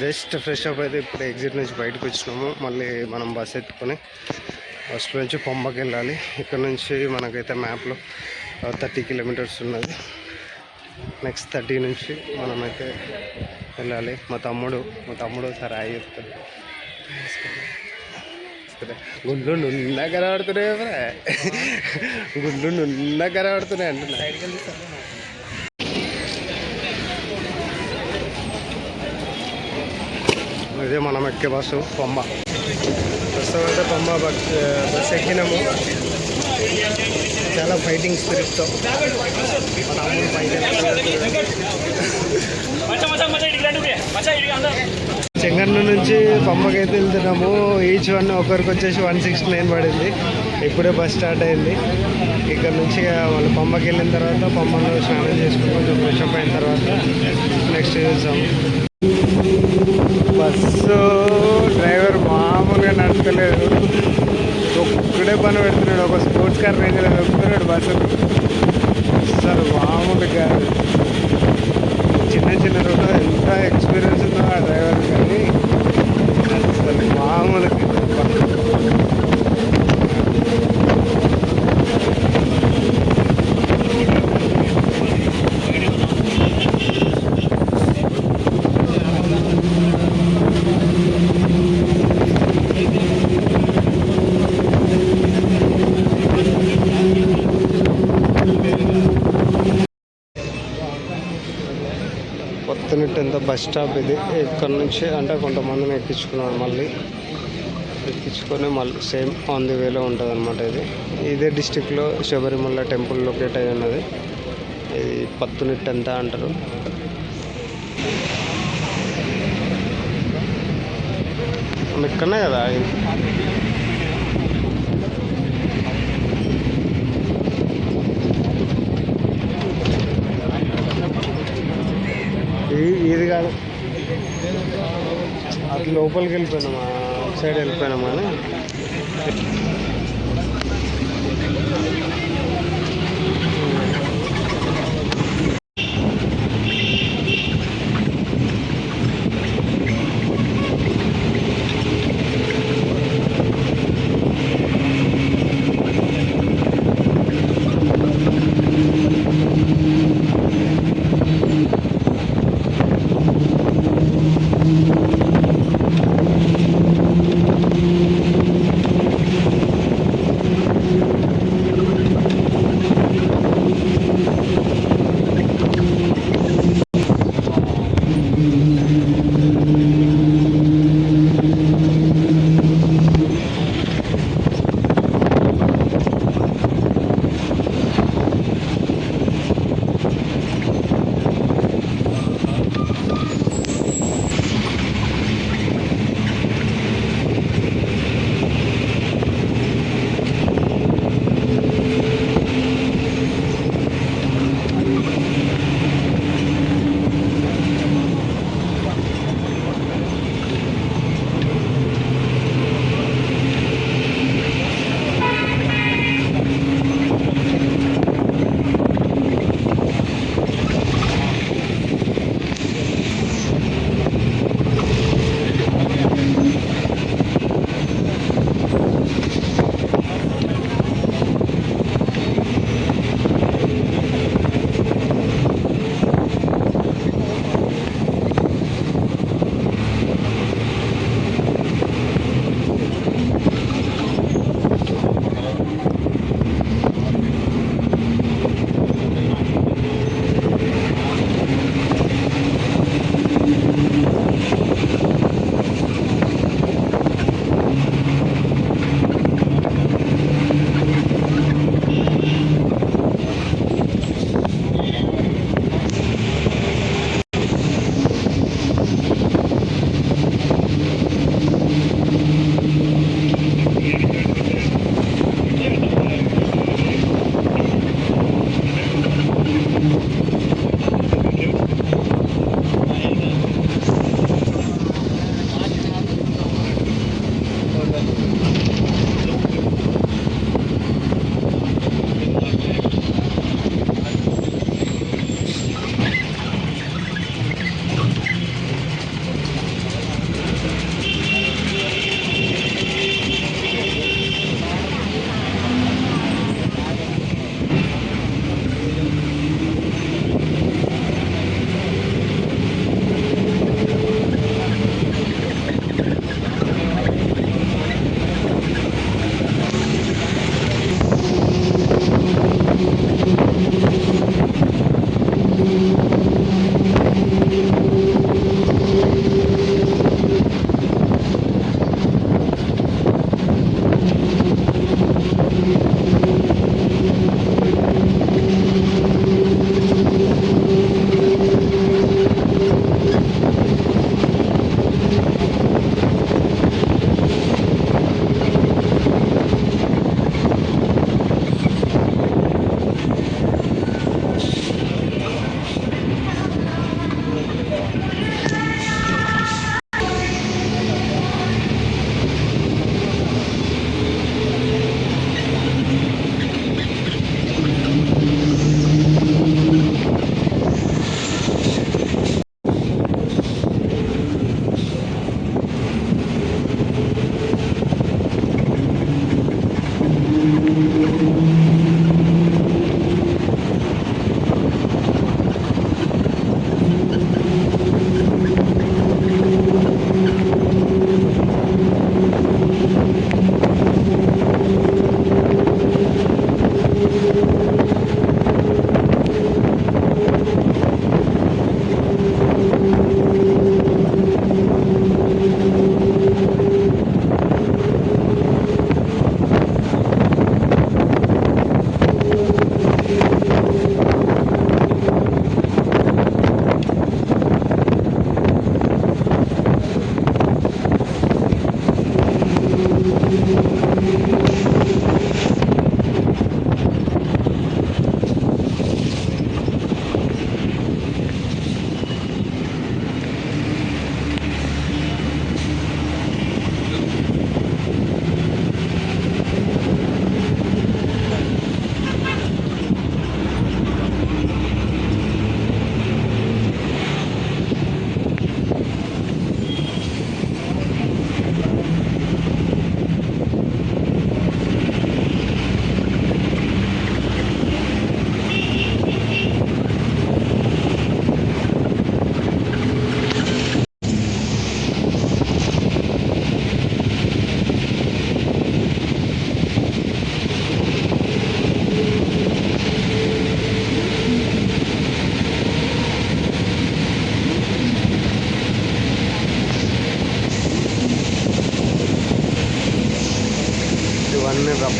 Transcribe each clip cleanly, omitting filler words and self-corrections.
Just fresh up అయితే ఇప్పుడు exit నుంచి బయటకు వచ్చినాము. మళ్ళీ మనం బస్ ఎత్తుకొని ఫస్ట్ నుంచి పంబకి వెళ్ళాలి. ఇక్కడ నుంచి మనకైతే మ్యాప్లో 30 కిలోమీటర్స్ ఉన్నది. నెక్స్ట్ 30 నుంచి మనమైతే వెళ్ళాలి. మా తమ్ముడు సార్ ఆగి చెప్తాడు. గుండు నున్న కనబడుతున్నాయి, గుండు నున్న కనబడుతున్నాయి అంటున్నా. ఇదే మనం ఎక్కే బస్సు పంబ. ప్రస్తుతం అయితే పంబ బస్ ఎక్కినాము. చాలా ఫైటింగ్ స్పిరిట్తో చెంగన్న నుంచి పంబకి అయితే వెళ్తున్నాము. ఈచ్ వన్ ఒకరికి వచ్చేసి 169 పడింది. ఇప్పుడే బస్ స్టార్ట్ అయింది. ఇక్కడ నుంచి వాళ్ళు పంబకి వెళ్ళిన తర్వాత పంబలో స్నానం చేసుకుని కొంచెం ఫ్రెష్ అప్ అయిన తర్వాత నెక్స్ట్ చూసాము. బస్సు డ్రైవర్ మామూలుగా నడపలేదు, ఒక్కడే పని పెడుతున్నాడు. ఒక స్పోర్ట్స్ కార్ రేంజ్లో పెడుతున్నాడు బస్సు. అసలు మామూలు కాదు. చిన్న రోడ్డు ఎంత ఎక్స్పీరియన్స్ ఉందో ఆ డ్రైవర్, కానీ అసలు మామూలు కొత్తనిట్టంత బస్ స్టాప్ ఇది. ఇక్కడ నుంచి అంటే కొంతమందిని ఎక్కించుకున్నాడు, మళ్ళీ ఎక్కించుకొని మళ్ళీ సేమ్ ఆన్ ది వేలో ఉంటుంది అనమాట. ఇదే డిస్టిక్లో శబరిమల టెంపుల్ లొకేట్ అయి ఉన్నది. ఇది పత్తునిట్టంత అంటారు. ఇక్కడనే కదా ఇది కాదు, అటు లోపలికి వెళ్ళిపోయినామా, అటు సైడ్ వెళ్ళిపోయినామా అని.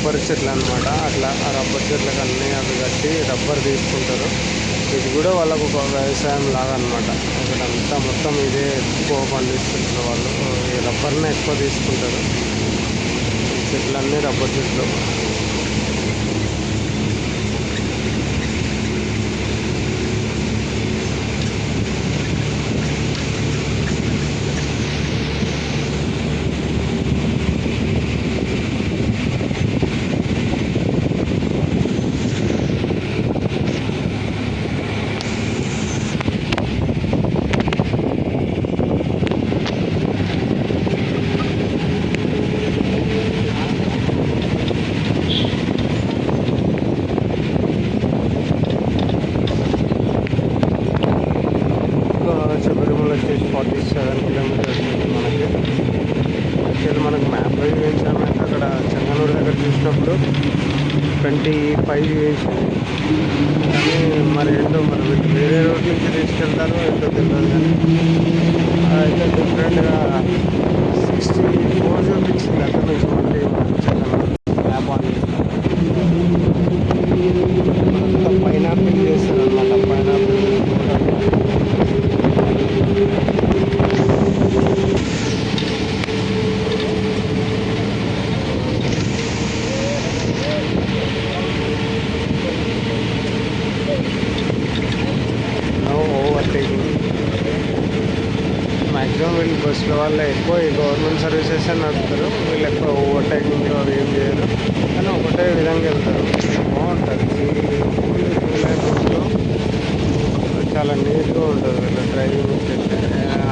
రబ్బర్ చెట్లు అనమాట. అట్లా ఆ రబ్బర్ చెట్లకు అన్నీ అవి కట్టి రబ్బర్ తీసుకుంటారు. ఇది కూడా వాళ్ళకు ఒక వ్యవసాయం లాగా అనమాట. ఇక్కడంతా మొత్తం ఇదే ఎక్కువ పండిస్తుంటారు వాళ్ళు. ఈ రబ్బర్ని ఎక్కువ తీసుకుంటారు. ఈ చెట్లన్నీ రబ్బర్ చెట్లు. శబరిమల వచ్చేసి 47 కిలోమీటర్స్ ఉంది మనకి. యాక్చువల్లీ మనకు మ్యాప్ చూపించామంటే అక్కడ చెంగనూరు దగ్గర చూసినప్పుడు 25 చూపించింది. కానీ మరి ఏంటో మరి వేరే రోడ్ నుంచి తీసుకెళ్తారో ఏంటో తెలియదు. కానీ అయితే డిఫరెంట్గా 64 చూపించింది అక్కడ నుంచి మళ్ళీ చెంగనూరు మ్యాప్ ఆన్ అంతా పైనాపిల్ చేస్తారు అనమాట. Pineapple overtaking. మ్యాక్సిమం వీళ్ళు బస్సుల వల్ల ఎక్కువ ఈ గవర్నమెంట్ సర్వీసెస్ అని నడుపుతారు. వీళ్ళు ఎక్కువ ఓవర్టేకింగ్లో ఏం చేయరు, కానీ ఒకటే విధంగా వెళ్తారు. బాగుంటుంది. చాలా నీట్గా ఉంటుంది వీళ్ళ డ్రైవింగ్ అయితే.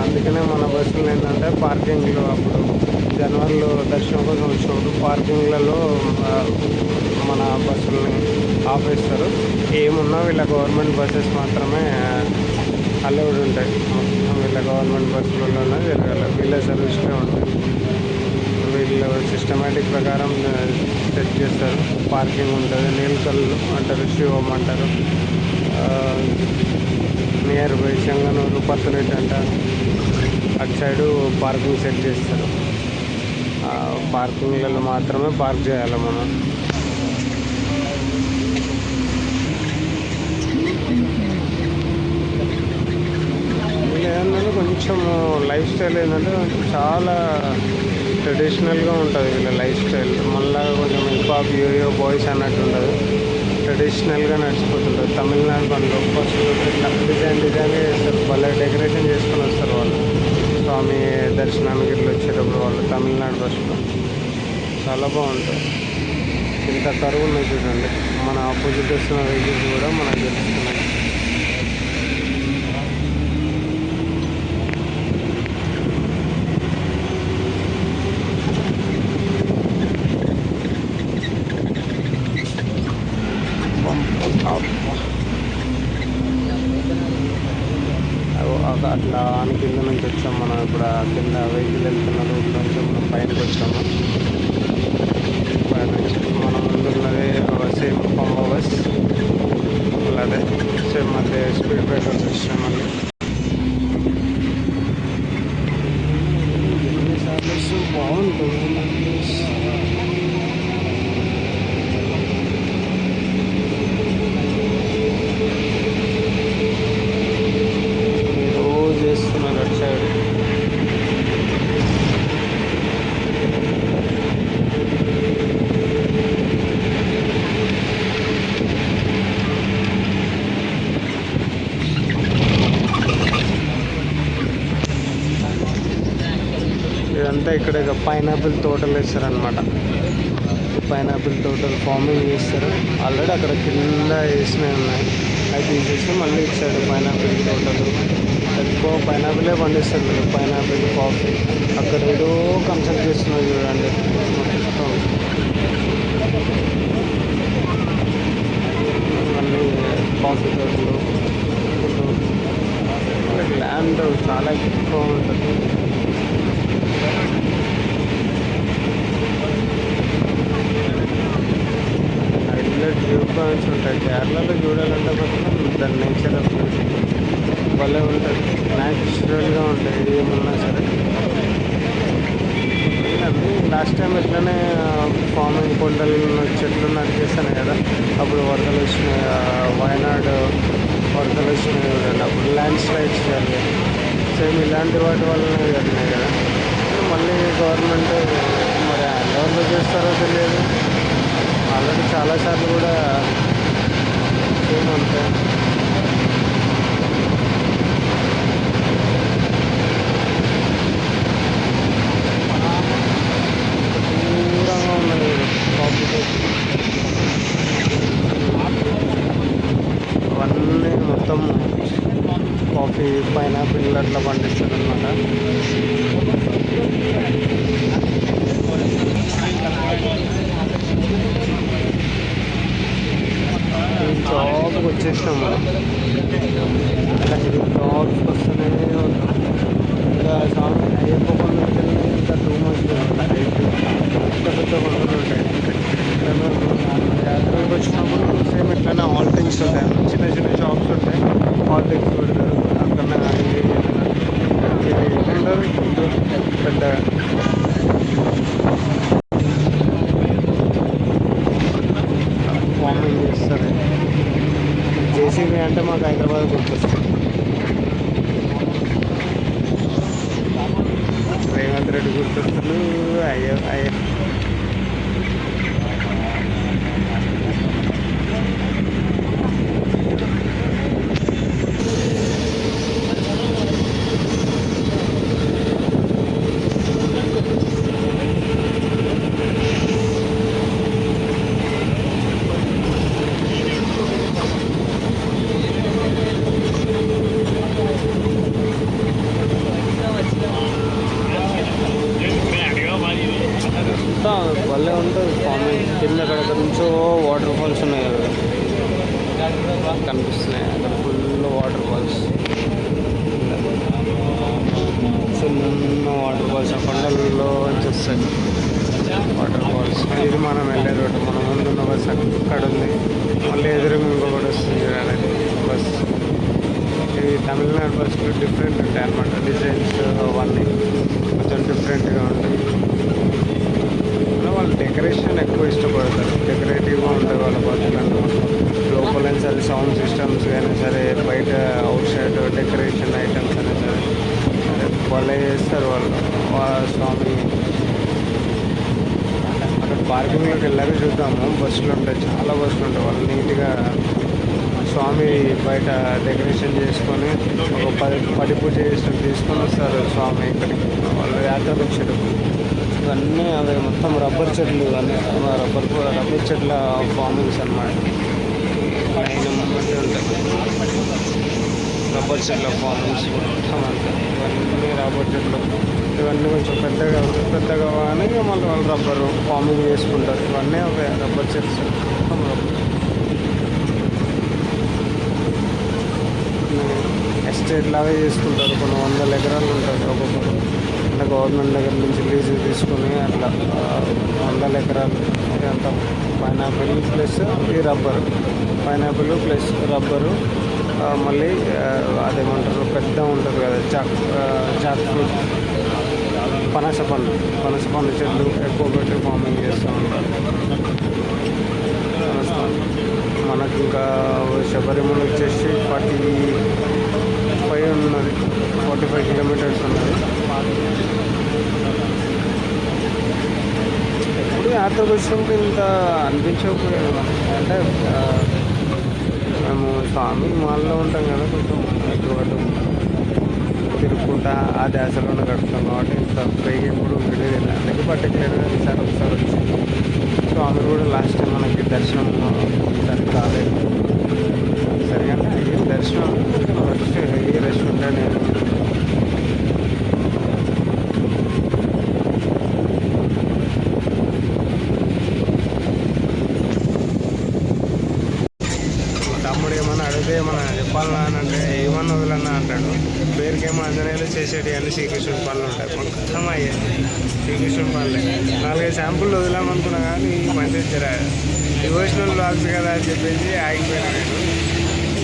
అందుకనే మన బస్సులు ఏంటంటే పార్కింగ్లో అప్పుడు జనవరిలో దర్శనం కోసం వచ్చినప్పుడు పార్కింగ్లలో మన బస్సులని ఆపేస్తారు. ఏమున్నా వీళ్ళ గవర్నమెంట్ బస్సెస్ మాత్రమే అలౌడ్ ఉంటాయి. మొత్తం వీళ్ళ గవర్నమెంట్ బస్సులలోనే తిరగాలి. వీళ్ళ సర్వీస్లో ఉంటుంది. వీళ్ళు సిస్టమేటిక్ ప్రకారం సెట్ చేస్తారు. పార్కింగ్ ఉంటుంది. నీలకల్లు అంటారు, శివం అంటారు, నియర్ బై చెంగనూరు, పత్తిరెడ్డి అంటారు. అటు సైడు పార్కింగ్ సెట్ చేస్తారు. పార్కింగ్లలో మాత్రమే పార్క్ చేయాలి మనం. ఏంటంటే కొంచెం లైఫ్ స్టైల్ ఏంటంటే చాలా ట్రెడిషనల్గా ఉంటుంది వీళ్ళ లైఫ్ స్టైల్. మళ్ళీ కొంచెం హిప్హాప్ యోయో బాయ్స్ అన్నట్టు ఉండదు. ట్రెడిషనల్గా నడిచిపోతుంటుంది. తమిళనాడు పనులు బస్సులు ఇట్లా డిజైన్గా చేస్తారు. భలే డెకరేషన్ చేసుకొని వస్తారు వాళ్ళు. స్వామి దర్శనానికి ఇట్లా వచ్చేటప్పుడు వాళ్ళు తమిళనాడు బస్సులో చాలా బాగుంటుంది. ఇంత కరువు ఉన్నాయి చూడండి. మన ఆపోజిట్ వస్తున్న వెహికల్స్ కూడా మనకు తెలుస్తున్నాయి. అట్లా అని కింద నుంచి వచ్చాము మనం. ఇప్పుడు ఆ కింద వెహికల్ వెళ్తున్న రూట్ నుంచి మనం పైనకి వచ్చాము. పైన మన ముందున్నది సేమ్ పంబ బస్. అదే సేమ్ అదే స్పీడ్ బ్రేకర్స్ వచ్చాం. మళ్ళీ ఎన్నిసార్లు బాగుంటుంది. ఇదంతా ఇక్కడ ఇక పైనాపిల్ తోటలు వేస్తారనమాట. పైనాపిల్ తోటలు ఫార్మింగ్ చేస్తారు. ఆల్రెడీ అక్కడ కింద వేసినవి ఉన్నాయి. అవి తీసేసి మళ్ళీ ఇచ్చాడు పైనాపిల్ తోటలు. ఎక్కువ పైనాపిలే పండిస్తారు మీరు. Pineapple, coffee. అక్కడ ఏదో కన్స్ట్రక్ట్ చేస్తున్నారు చూడండి మొత్తం. మళ్ళీ కాఫీ తోటలు. ల్యాండ్ చాలా ఎక్కువ ఉంటుంది. హైలైట్ వ్యూ పాయింట్స్ ఉంటాయి. కేరళలో చూడాలంటే మాత్రం దాని నేచర్ ఆఫ్ భలే ఉంటుంది. న్యాచురల్గా ఉంటాయి ఏమున్నా సరే. అన్నీ లాస్ట్ టైం ఇట్లానే ఫార్మింగ్ కొండలు చెట్లు నరికేస్తాను కదా, అప్పుడు వరదలు వచ్చినాయి. వయనాడు వరదలు వచ్చినాయి చూడండి, అప్పుడు ల్యాండ్ స్లైడ్స్ జరిగాయి. సేమ్ ఇలాంటి వాటి వల్లనే జరిగినాయి కదా. మళ్ళీ గవర్నమెంట్ మరి ఎవరిలో చేస్తారో తెలియదు. ఆల్రెడీ చాలాసార్లు కూడా సేమ్ అంతే. దూరంగా ఉన్నది కాఫీ అవన్నీ మొత్తం కాఫీ పైనాపిల్ అట్లా పండిస్తారు అనమాట. జాబ్కి వచ్చేసినాం మనం. జాబ్కి వస్తూనే ఇంకా అయ్యప్ప కొండలకి ఇంకా 2 months పెద్ద పెద్ద కొండలు ఉంటాయి. యాత్రకి వచ్చినప్పుడు సేమ్ ఇట్లానే హాల్టింగ్స్ ఉంటాయి, చిన్న చిన్న షాప్స్ ఉంటాయి, హాల్టింగ్స్ పెడతారు. అక్కడ ఉండదు పెద్ద ఫార్మింగ్ చేస్తారు. జేసీబీ అంటే మాకు హైదరాబాద్ గుర్తొస్తుంది. రేవంత్ రెడ్డి గుర్తొస్తుంది. అయ్యో భలే ఉంటుంది ఫార్మింగ్. కింద అక్కడ నుంచో వాటర్ ఫాల్స్ ఉన్నాయి కదా కనిపిస్తున్నాయి. అక్కడ ఫుల్ వాటర్ ఫాల్స్, చిన్న వాటర్ ఫాల్స్ ఆ కొండలలో వచ్చేస్తాయి వాటర్ ఫాల్స్. ఇది మనం వెళ్ళే రోడ్డు. మన ముందున్న బస్ అక్కడ ఉంది, మళ్ళీ ఎదురుగా ఇంకొకటి వస్తుంది చూడాలి బస్. ఇది తమిళనాడు బస్సులు డిఫరెంట్ ఉంటాయి అన్నమాట, డిజైన్స్ అవన్నీ కొంచెం డిఫరెంట్గా ఉంటాయి. వాళ్ళు డెకరేషన్ ఎక్కువ ఇష్టపడతారు, డెకరేటివ్గా ఉంటాయి వాళ్ళ బస్సులలో. లోపల సరే సౌండ్ సిస్టమ్స్ అయినా సరే, బయట అవుట్ సైడ్ డెకరేషన్ ఐటమ్స్ అయినా సరే వాళ్ళే చేస్తారు వాళ్ళు. స్వామి అక్కడ పార్కింగ్లోకి వెళ్ళాక చూద్దాము, బస్సులు ఉంటాయి, చాలా బస్సులు ఉంటాయి. వాళ్ళు నీట్గా స్వామి బయట డెకరేషన్ చేసుకొని ఒక పడి పూజ చేసినట్టు తీసుకొని వస్తారు స్వామి ఇక్కడికి. వాళ్ళు యాత్రకు వచ్చేటప్పుడు ఇవన్నీ అవి మొత్తం రబ్బర్ చెట్లు, ఇవన్నీ రబ్బర్ చెట్ల ఫార్మింగ్స్ అన్నమాట. లైన్ మంది ఉంటాయి రబ్బర్ చెట్ల ఫార్మింగ్స్ మొత్తం అంతా. ఇవన్నీ రబ్బర్ చెట్లు, ఇవన్నీ కొంచెం పెద్దగా కానీ మళ్ళీ వాళ్ళు రబ్బర్ ఫార్మింగ్ చేసుకుంటారు. ఇవన్నీ ఒక రబ్బర్ చెట్లు మొత్తం రబ్బర్ ఎస్టేట్ లాగా చేసుకుంటారు. కొన్ని 100 ఎకరాలు ఉంటుంది ఒక్కొక్కరు. అంటే గవర్నమెంట్ దగ్గర నుంచి లీజు తీసుకుని అట్లా 100 ఎకరాలు అంత పైనాపిల్ ప్లస్ ఈ రబ్బరు, పైనాపిల్ ప్లస్ రబ్బరు, మళ్ళీ అదేమంటారు పెద్ద ఉంటుంది కదా చాక్ ఫ్రూట్, పనస పండు చెట్లు ఎక్కువ పెట్టి ఫార్మింగ్ చేస్తూ ఉంటారు. మనకి ఇంకా శబరిమల వచ్చేసి 45 ఉన్నది, 45 kilometers ఉన్నది. ఎప్పుడు యాత్రకు వచ్చినప్పుడు ఇంత అనిపించకపోయాడు. అంటే మేము స్వామి మాల్లో ఉంటాం కదా, కొంచెం ఎక్కువ తిరుగుకుంటా ఆ ధ్యాసలోనే గడుపుతాం కాబట్టి ఇంత పైకి ఎప్పుడు విడేది. అందుకే పర్టికులర్గా ఈసారి ఒకసారి వచ్చి స్వామి కూడా లాస్ట్ టైం మనకి దర్శనం సరి కాలేదు. సరిగా ఏం దర్శనం ఏ రష్ ఉంటానే తమ్ముడు ఏమన్నా అడిగితే ఏమన్నా చెప్పాలన్నా అని అంటే ఏమన్నా వదలన్నా అంటాడు. పేరుకేమో ఆంజనేయులు చేసేటి అన్ని శ్రీకృష్ణుడి పనులు ఉంటాయి. మొత్తం అయ్యే శ్రీకృష్ణుడి పనులే. 4-5 శాంపుల్ వదిలామనుకున్నా కానీ మంచి డివోషనల్ బ్లాగ్స్ కదా అని చెప్పేసి ఆగిపోయినా నేను.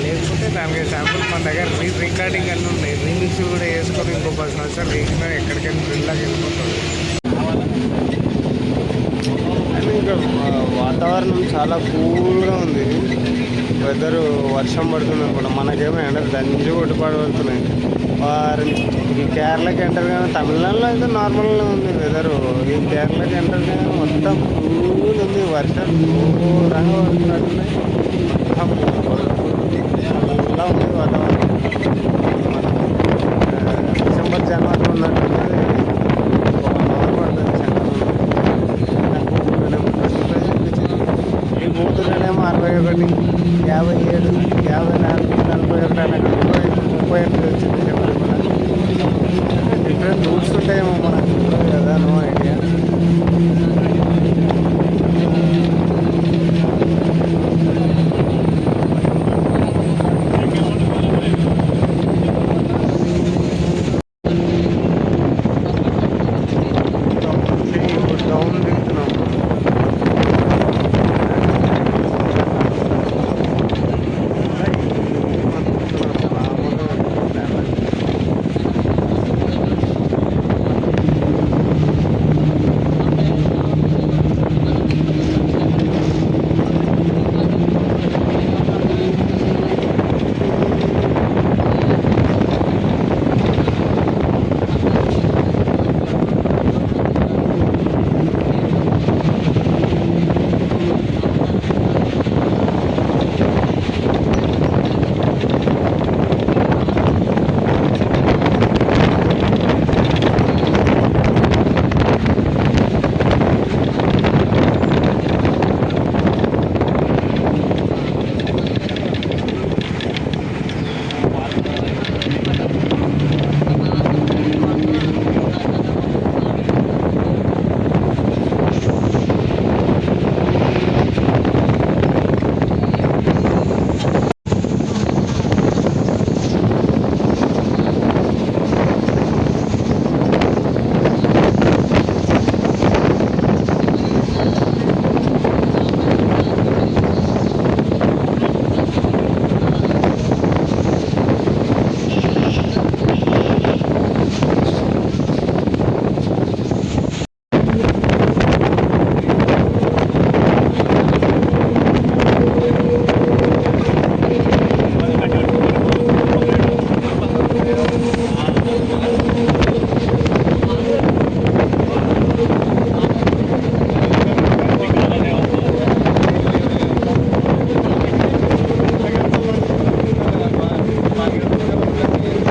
లేకపోతే 4-5 శాంపుల్ మన దగ్గర రికార్డింగ్ అన్నీ ఉన్నాయి. రీమిక్స్ కూడా వేసుకొని ఇంకో 10 సంవత్సరాలు వేసినా ఎక్కడికైనా ఫ్రెండ్లాగా వెళ్ళిపోతుంది. అని ఇంకా వాతావరణం చాలా కూల్గా ఉంది. వెదరు వర్షం పడుతుంది అనుకుంటా. మనకేమో ఎండలు దంచి కొట్టి పడుతున్నాయి. వారి ఈ కేరళకి ఎంటర్ కానీ తమిళనాడులో అయితే నార్మల్గా ఉంది వెదరు. ఈ కేరళకి ఎంటర్ కానీ మొత్తం కూల్ ఉంది. వర్షం ఘోరంగా పడుతున్నట్టున్నాయి. అలా ఉంది వాతావరణం. డిసెంబర్ జనవరి ఉన్నట్టున్నది. ఈ బూతులనేమో 61, 57, 54, 41, 38 వచ్చింది. చెప్పండి మనకు డిఫరెంట్ రూట్స్ ఉంటాయేమో మనకు కదా, నో ఐడియా. డౌన్ దిగుతున్నాము.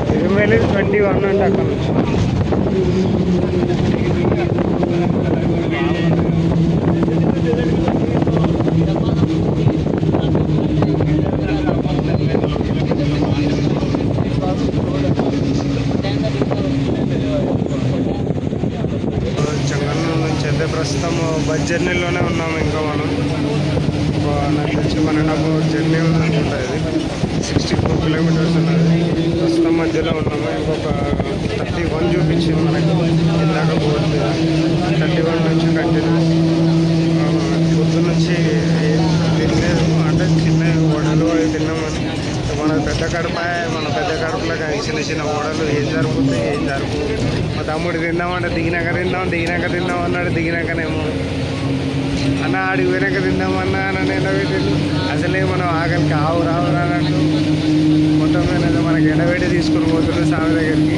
తిరుమల 21 అంటే అక్కడ నుంచి చెంగన్నూరు నుంచి అయితే ప్రస్తుతం బస్ జర్నీలోనే ఉన్నాము. ఇంకా మనం నాకు తెలిసి 1.5 hour జర్నీ ఉందనుకుంటా. ఇది 64 kilometers ఉన్నది. ప్రస్తుతం మధ్యలో ఉన్నాము. ఇంకొక 31 చూపించింది మనకి ఇందాక బోర్డు మీద. 31 నుంచి కంటిన్యూ. పొద్దు నుంచి ఏం తినలేదు, అంటే చిన్న వడలు అవి తిన్నామని. మన పెద్ద కడుపులో కానీ చిన్న చిన్న వడలు ఏం జరుగుతాయి, ఏం జరుగు. మా తమ్ముడు తిందామంటే దిగినాక తిందాం అన్నాడు. దిగినాకనేమో అన్న ఆడికి పోయినాక తిందామన్నా అని ఎండబెట్టిండు. అసలే మనం ఆకలికి రావు అన్నట్టు మొత్తం మీద మనకి ఎండబెట్టి తీసుకుని పోతుండే స్వామి దగ్గరికి.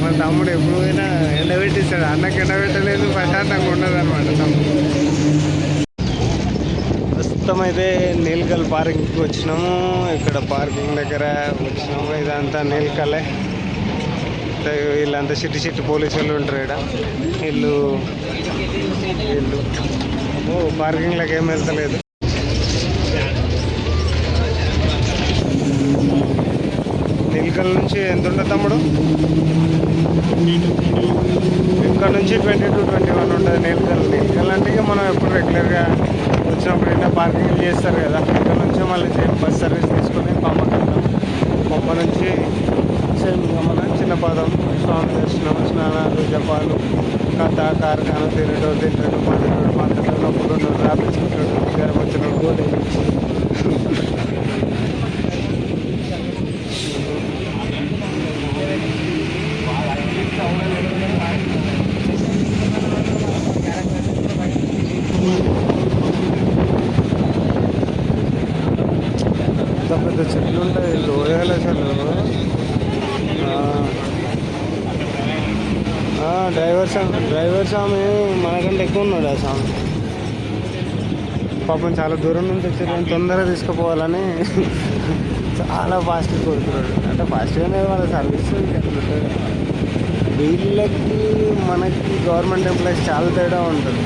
మన తమ్ముడు ఎప్పుడు పోయినా ఎండబెట్టిస్తాడు. అన్నకి ఎండబెట్టలేదు, ప్రశాంతంగా ఉండదు అనమాట తమ్ముడు. ప్రస్తుతం అయితే నీల్కల్ పార్కింగ్కి వచ్చినాము. ఇక్కడ పార్కింగ్ దగ్గర వచ్చినాము. ఇదంతా నీల్కలే. వీళ్ళంతా సిట్టి పోలీసు వాళ్ళు ఉంటారు ఇక్కడ. వీళ్ళు పార్కింగ్లోకి ఏం వెళ్తలేదు. నీల్కల్ నుంచి ఎంత ఉంటుంది తమ్ముడు? ఇక్కడ నుంచి 20 to 21 ఉంటుంది నీల్కల్ అంటే. ఇక మనం ఎప్పుడు రెగ్యులర్గా వచ్చినప్పుడు ఇంకా పార్కింగ్ చేస్తారు కదా. ఇక్కడ నుంచి మళ్ళీ సేమ్ బస్ సర్వీస్ తీసుకొని పంపకి వెళ్తాం. పంప నుంచి సేమ్ మన చిన్న పాదం, స్వామి దర్శనం, స్నానాలు, జపాలు, కథ, కార్ఖానా, తింటాడు మాట్లాడు నొప్పులు రాపించుకుంటాడు, జ్వరం వచ్చిన గోలి. డ్రైవర్ స్వామి మనకంటే ఎక్కువ ఉన్నాడు ఆ స్వామి. పాపం చాలా దూరం నుంచి వచ్చి తొందరగా తీసుకుపోవాలని చాలా ఫాస్ట్గా కొడుతున్నాడు. అంటే ఫాస్ట్గానే వాళ్ళ సర్వీస్ ఎట్లుంటుంది. వీళ్ళకి మనకి గవర్నమెంట్ ఎంప్లాయీస్ చాలా తేడా ఉంటుంది.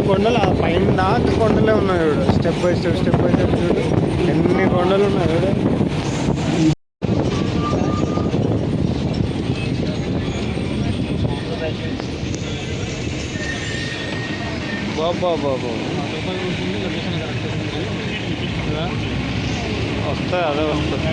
కొండలు ఆ పైన దాకా కొండలే ఉన్నాయి చూడు. స్టెప్ బై స్టెప్ చూడు ఎన్ని కొండలు ఉన్నాయి చూడు. బాబా వస్తాయి, అదే వస్తుంది.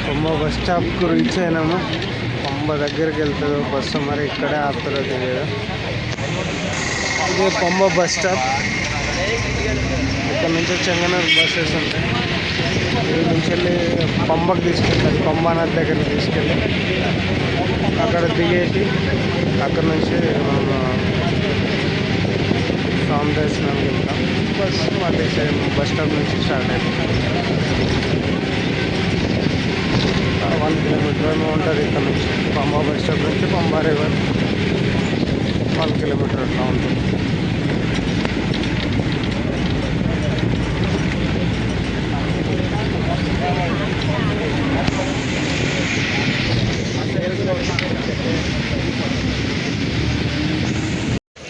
పంబ బస్ స్టాప్కు రీచ్ అయినాము. పంబ దగ్గరికి వెళ్తుంది బస్సు, మరి ఇక్కడే ఆపుతారో తెలియదు. ఇదే పంబ బస్ స్టాప్. ఇక్కడ నుంచి చెంగనూరు బస్సెస్ ఉంటాయి. ఇక్కడ నుంచి వెళ్ళి పంబకు తీసుకెళ్తారు. పంబా నది దగ్గరికి తీసుకెళ్ళి అక్కడ దిగేసి అక్కడ నుంచి స్వామి దర్శనానికి వెళ్తాం. బస్సు మళ్ళీ బస్ స్టాప్ నుంచి స్టార్ట్ అవుతుంది. 1 కిలోమీటర్ ఉంటుంది ఇక్కడ నుంచి. పంబా బస్ స్టాప్ నుంచి పంబా రివర్ 1 కిలోమీటర్ అట్లా ఉంటుంది.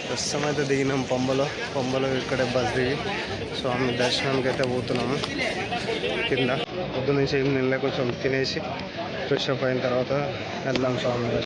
ప్రస్తుతం అయితే దిగినాం పంబలో ఇక్కడే బస్ దిగి స్వామి దర్శనానికి అయితే పోతున్నాము. కింద పొద్దు నుంచి ఏం నిన్న కొంచెం తినేసి ఫ్రెష్ అప్ అయిన తర్వాత వెళ్దాం స్వామి దర్శనం.